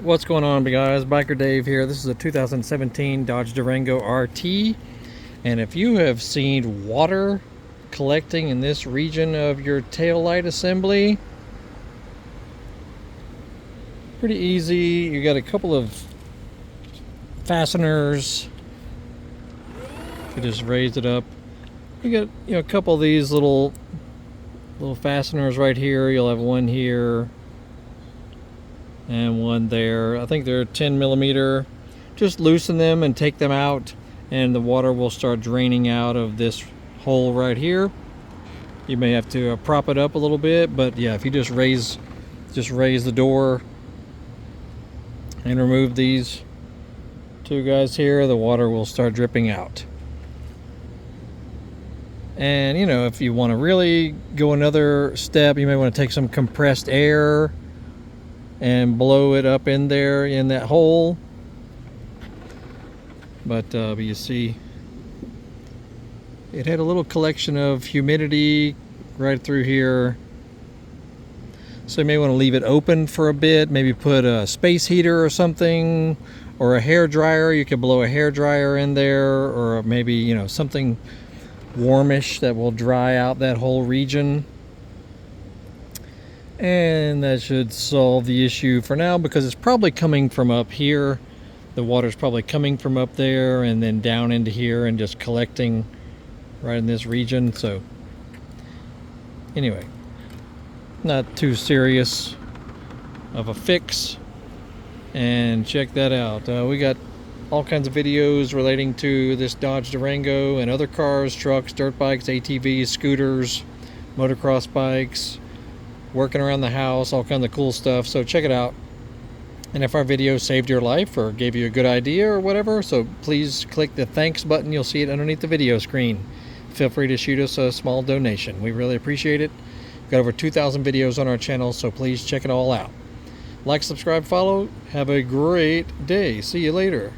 What's going on, guys? Biker Dave here. This is a 2017 Dodge Durango RT, and if you have seen water collecting in this region of your taillight assembly, pretty easy. You got a couple of fasteners. You just raise it up. You got a couple of these little fasteners right here. You'll have one here and one there. I think they're 10 millimeter. Just loosen them and take them out, and the water will start draining out of this hole right here. You may have to prop it up a little bit, but yeah, if you just raise the door and remove these two guys here, the water will start dripping out. And if you want to really go another step, you may want to take some compressed air and blow it up in there in that hole. But you see, it had a little collection of humidity right through here. So you may want to leave it open for a bit, maybe put a space heater or something, or a hair dryer. You could blow a hair dryer in there, or maybe something warmish that will dry out that whole region. And that should solve the issue for now, because it's probably coming from up here. The water's probably coming from up there and then down into here and just collecting right in this region. So anyway, not too serious of a fix. And check that out. We got all kinds of videos relating to this Dodge Durango and other cars, trucks, dirt bikes, ATVs, scooters, motocross bikes, working around the house, all kinds of cool stuff. So check it out. And if our video saved your life or gave you a good idea or whatever, so please click the thanks button. You'll see it underneath the video screen. Feel free to shoot us a small donation. We really appreciate it. We've got over 2,000 videos on our channel, so please check it all out. Like, subscribe, follow. Have a great day. See you later.